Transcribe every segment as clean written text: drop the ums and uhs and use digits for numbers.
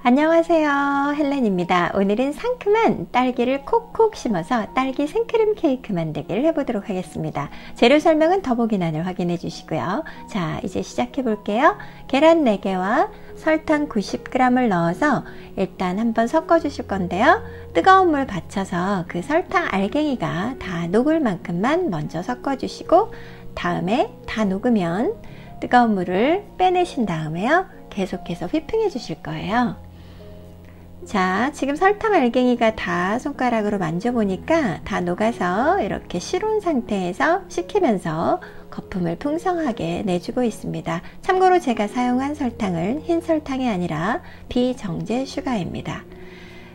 안녕하세요, 헬렌입니다. 오늘은 상큼한 딸기를 콕콕 심어서 딸기 생크림 케이크 만들기를 해보도록 하겠습니다. 재료 설명은 더보기란을 확인해 주시고요. 자, 이제 시작해 볼게요. 계란 4개와 설탕 90g을 넣어서 일단 한번 섞어 주실 건데요. 뜨거운 물 받쳐서 그 설탕 알갱이가 다 녹을 만큼만 먼저 섞어 주시고, 다음에 다 녹으면 뜨거운 물을 빼내신 다음에요, 계속해서 휘핑해 주실 거예요. 자, 지금 설탕 알갱이가 다 손가락으로 만져보니까 다 녹아서 이렇게 실온 상태에서 식히면서 거품을 풍성하게 내주고 있습니다. 참고로 제가 사용한 설탕은 흰 설탕이 아니라 비정제 슈가입니다.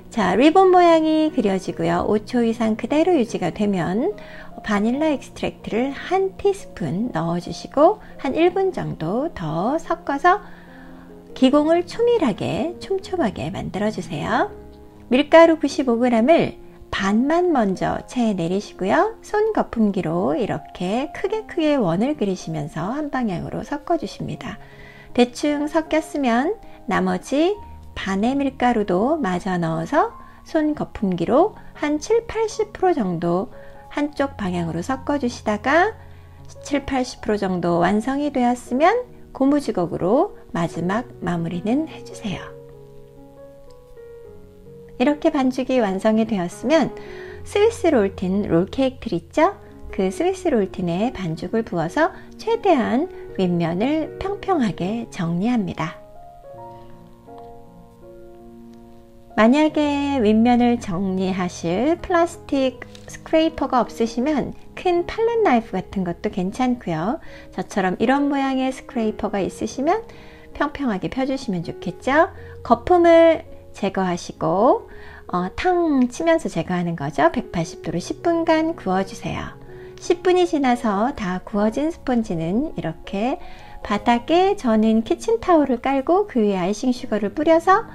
자, 리본 모양이 그려지고요. 5초 이상 그대로 유지가 되면 바닐라 익스트랙트를 한 티스푼 넣어주시고 한 1분 정도 더 섞어서 기공을 초밀하게 촘촘하게 만들어 주세요. 밀가루 95g을 반만 먼저 체에 내리시고요. 손 거품기로 이렇게 크게 원을 그리시면서 한 방향으로 섞어 주십니다. 대충 섞였으면 나머지 반의 밀가루도 마저 넣어서 손 거품기로 한 70-80% 정도 한쪽 방향으로 섞어 주시다가 70-80% 정도 완성이 되었으면 고무주걱으로 마지막 마무리는 해주세요. 이렇게 반죽이 완성이 되었으면 스위스 롤틴 롤케이크들 있죠? 그 스위스 롤틴에 반죽을 부어서 최대한 윗면을 평평하게 정리합니다. 만약에 윗면을 정리하실 플라스틱 스크레이퍼가 없으시면 큰 팔렛 나이프 같은 것도 괜찮고요. 저처럼 이런 모양의 스크레이퍼가 있으시면 평평하게 펴주시면 좋겠죠. 거품을 제거하시고 탕 치면서 제거하는 거죠. 180도로 10분간 구워주세요. 10분이 지나서 다 구워진 스펀지는 이렇게 바닥에 저는 키친타올을 깔고 그 위에 아이싱 슈거를 뿌려서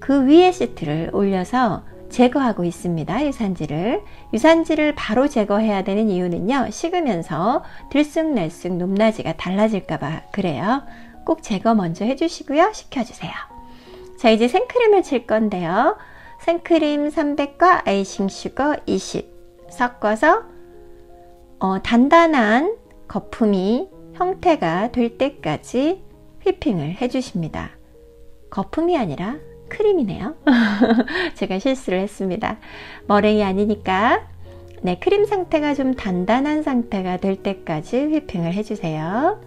그 위에 시트를 올려서 제거하고 있습니다. 유산지를 바로 제거해야 되는 이유는요, 식으면서 들쑥날쑥 높낮이가 달라질까봐 그래요. 꼭 제거 먼저 해주시고요. 식혀주세요. 자, 이제 생크림을 칠 건데요. 생크림 300과 아이싱 슈거 20 섞어서 단단한 거품이 형태가 될 때까지 휘핑을 해주십니다. 거품이 아니라 크림이네요. 제가 실수를 했습니다. 머랭이 아니니까 크림 상태가 좀 단단한 상태가 될 때까지 휘핑을 해주세요.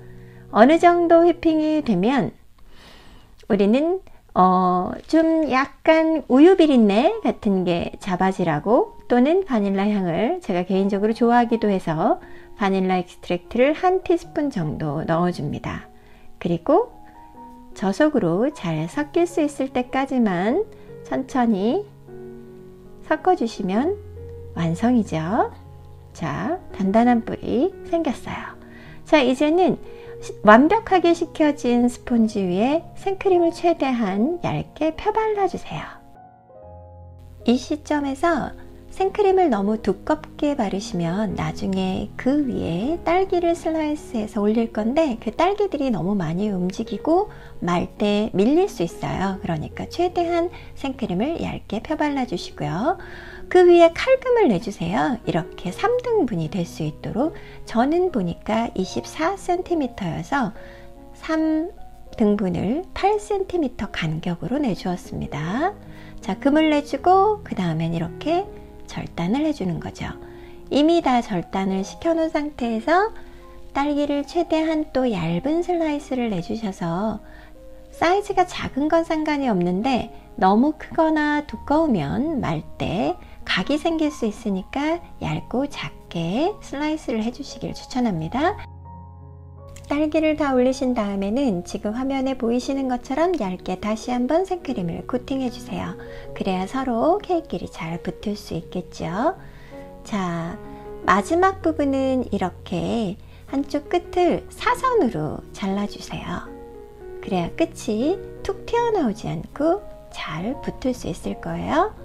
어느 정도 휘핑이 되면 우리는 좀 약간 우유 비린내 같은 게 잡아지라고, 또는 바닐라 향을 제가 개인적으로 좋아하기도 해서 바닐라 익스트랙트를 한 티스푼 정도 넣어줍니다. 그리고 저속으로 잘 섞일 수 있을 때까지만 천천히 섞어주시면 완성이죠. 자, 단단한 뿔이 생겼어요. 자, 이제는 완벽하게 식혀진 스폰지 위에 생크림을 최대한 얇게 펴발라주세요. 이 시점에서 생크림을 너무 두껍게 바르시면 나중에 그 위에 딸기를 슬라이스해서 올릴 건데 그 딸기들이 너무 많이 움직이고 말 때 밀릴 수 있어요. 그러니까 최대한 생크림을 얇게 펴발라 주시고요. 그 위에 칼금을 내주세요. 이렇게 3등분이 될 수 있도록. 저는 보니까 24cm여서 3등분을 8cm 간격으로 내주었습니다. 자, 금을 내주고 그 다음엔 이렇게 절단을 해주는 거죠. 이미 다 절단을 시켜놓은 상태에서 딸기를 최대한 또 얇은 슬라이스를 내주셔서 사이즈가 작은 건 상관이 없는데 너무 크거나 두꺼우면 말 때 각이 생길 수 있으니까 얇고 작게 슬라이스를 해주시길 추천합니다. 딸기를 다 올리신 다음에는 지금 화면에 보이시는 것처럼 얇게 다시 한번 생크림을 코팅해 주세요. 그래야 서로 케이크끼리 잘 붙을 수 있겠죠. 자, 마지막 부분은 이렇게 한쪽 끝을 사선으로 잘라주세요. 그래야 끝이 툭 튀어나오지 않고 잘 붙을 수 있을 거예요.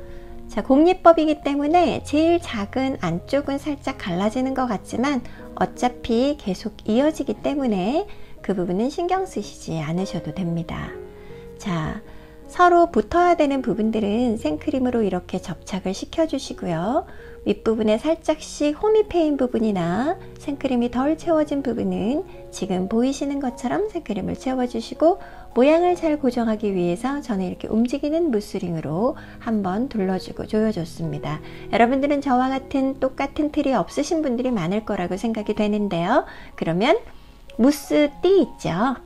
자, 공리법이기 때문에 제일 작은 안쪽은 살짝 갈라지는 것 같지만 어차피 계속 이어지기 때문에 그 부분은 신경 쓰시지 않으셔도 됩니다. 자, 서로 붙어야 되는 부분들은 생크림으로 이렇게 접착을 시켜주시고요. 윗부분에 살짝씩 홈이 패인 부분이나 생크림이 덜 채워진 부분은 지금 보이시는 것처럼 생크림을 채워주시고, 모양을 잘 고정하기 위해서 저는 이렇게 움직이는 무스링으로 한번 둘러주고 조여줬습니다. 여러분들은 저와 같은 똑같은 틀이 없으신 분들이 많을 거라고 생각이 되는데요. 그러면 무스띠 있죠?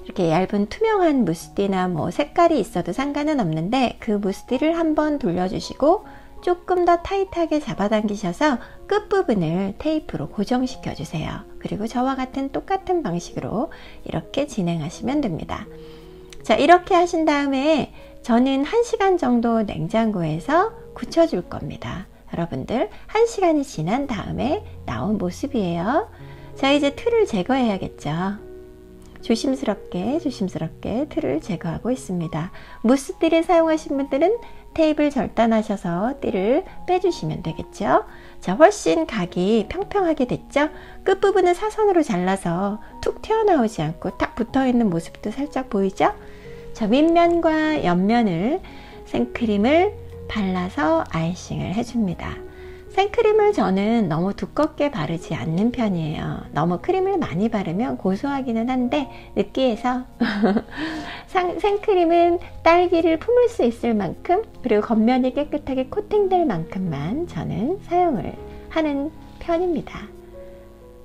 이렇게 얇은 투명한 무스띠나 뭐 색깔이 있어도 상관은 없는데, 그 무스띠를 한번 돌려주시고 조금 더 타이트하게 잡아당기셔서 끝부분을 테이프로 고정시켜 주세요. 그리고 저와 같은 똑같은 방식으로 이렇게 진행하시면 됩니다. 자, 이렇게 하신 다음에 저는 1시간 정도 냉장고에서 굳혀줄 겁니다. 여러분들 1시간이 지난 다음에 나온 모습이에요. 자, 이제 틀을 제거해야겠죠. 조심스럽게 틀을 제거하고 있습니다. 무스띠를 사용하신 분들은 테이프를 절단하셔서 띠를 빼주시면 되겠죠. 자, 훨씬 각이 평평하게 됐죠. 끝부분은 사선으로 잘라서 툭 튀어나오지 않고 딱 붙어있는 모습도 살짝 보이죠. 자, 윗면과 옆면을 생크림을 발라서 아이싱을 해줍니다. 생크림을 저는 너무 두껍게 바르지 않는 편이에요. 너무 크림을 많이 바르면 고소하기는 한데 느끼해서 생크림은 딸기를 품을 수 있을 만큼, 그리고 겉면이 깨끗하게 코팅될 만큼만 저는 사용을 하는 편입니다.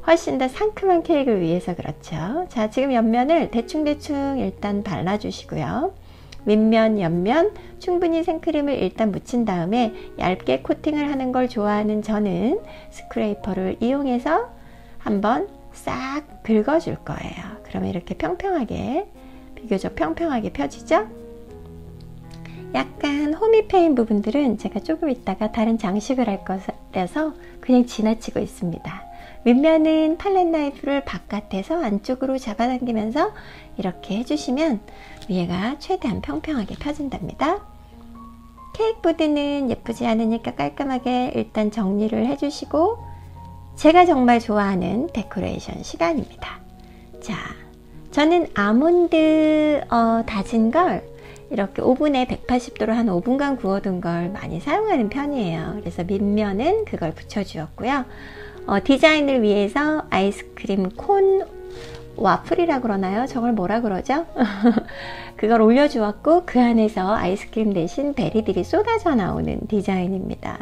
훨씬 더 상큼한 케이크를 위해서 그렇죠. 자, 지금 옆면을 대충대충 일단 발라주시고요. 윗면, 옆면 충분히 생크림을 일단 묻힌 다음에 얇게 코팅을 하는 걸 좋아하는 저는 스크레이퍼를 이용해서 한번 싹 긁어줄 거예요. 그러면 이렇게 평평하게, 비교적 평평하게 펴지죠? 약간 홈이 패인 부분들은 제가 조금 있다가 다른 장식을 할 거라서 그냥 지나치고 있습니다. 윗면은 팔렛 나이프를 바깥에서 안쪽으로 잡아당기면서 이렇게 해주시면 위에가 최대한 평평하게 펴진답니다. 케이크 보드는 예쁘지 않으니까 깔끔하게 일단 정리를 해주시고, 제가 정말 좋아하는 데코레이션 시간입니다. 자, 저는 아몬드 다진 걸 이렇게 오븐에 180도로 한 5분간 구워둔 걸 많이 사용하는 편이에요. 그래서 밑면은 그걸 붙여주었고요. 디자인을 위해서 아이스크림 콘 와플이라고 그러나요? 저걸 뭐라 그러죠? 그걸 올려주었고, 그 안에서 아이스크림 대신 베리들이 쏟아져 나오는 디자인입니다.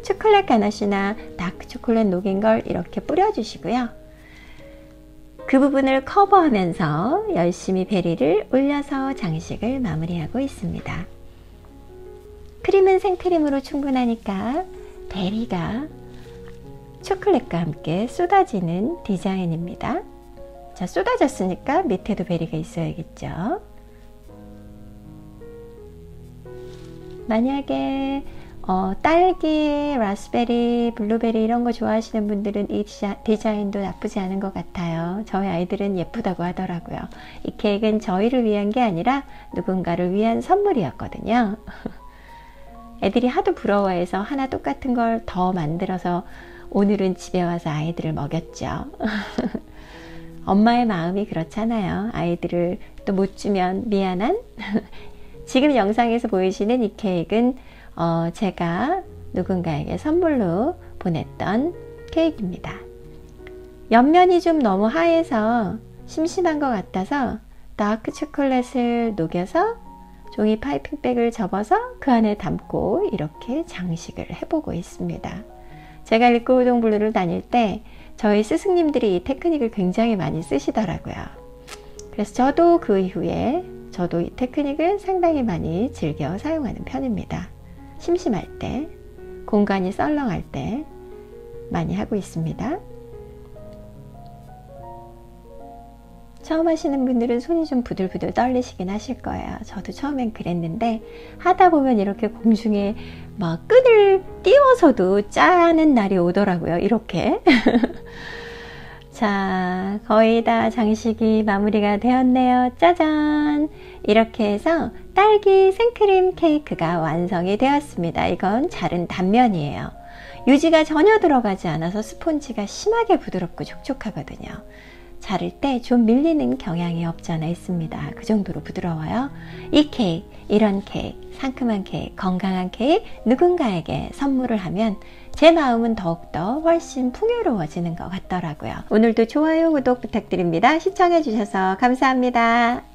초콜릿 가나쉬나 다크 초콜릿 녹인 걸 이렇게 뿌려주시고요. 그 부분을 커버하면서 열심히 베리를 올려서 장식을 마무리하고 있습니다. 크림은 생크림으로 충분하니까 베리가 초콜릿과 함께 쏟아지는 디자인입니다. 자, 쏟아졌으니까 밑에도 베리가 있어야겠죠. 만약에 딸기, 라스베리, 블루베리 이런 거 좋아하시는 분들은 이 디자인도 나쁘지 않은 것 같아요. 저희 아이들은 예쁘다고 하더라고요. 이 케이크는 저희를 위한 게 아니라 누군가를 위한 선물이었거든요. 애들이 하도 부러워해서 하나 똑같은 걸 더 만들어서 오늘은 집에 와서 아이들을 먹였죠. 엄마의 마음이 그렇잖아요. 아이들을 또 못 주면 미안한. 지금 영상에서 보이시는 이 케이크는 제가 누군가에게 선물로 보냈던 케이크입니다. 옆면이 좀 너무 하얘서 심심한 것 같아서 다크 초콜릿을 녹여서 종이 파이핑백을 접어서 그 안에 담고 이렇게 장식을 해보고 있습니다. 제가 리코우동 블루를 다닐 때 저희 스승님들이 이 테크닉을 굉장히 많이 쓰시더라고요. 그래서 저도 그 이후에 저도 이 테크닉을 상당히 많이 즐겨 사용하는 편입니다. 심심할 때, 공간이 썰렁할 때 많이 하고 있습니다. 처음 하시는 분들은 손이 좀 부들부들 떨리시긴 하실 거예요. 저도 처음엔 그랬는데 하다 보면 이렇게 공중에 막 끈을 띄워서도 짜는 날이 오더라고요. 이렇게. 자, 거의 다 장식이 마무리가 되었네요. 짜잔! 이렇게 해서 딸기 생크림 케이크가 완성이 되었습니다. 이건 자른 단면이에요. 유지가 전혀 들어가지 않아서 스폰지가 심하게 부드럽고 촉촉하거든요. 자를 때 좀 밀리는 경향이 없지 않아 있습니다. 그 정도로 부드러워요. 이 케이크 이런 케이크, 상큼한 케이크, 건강한 케이크 누군가에게 선물을 하면 제 마음은 더욱더 훨씬 풍요로워지는 것 같더라고요. 오늘도 좋아요, 구독 부탁드립니다. 시청해 주셔서 감사합니다.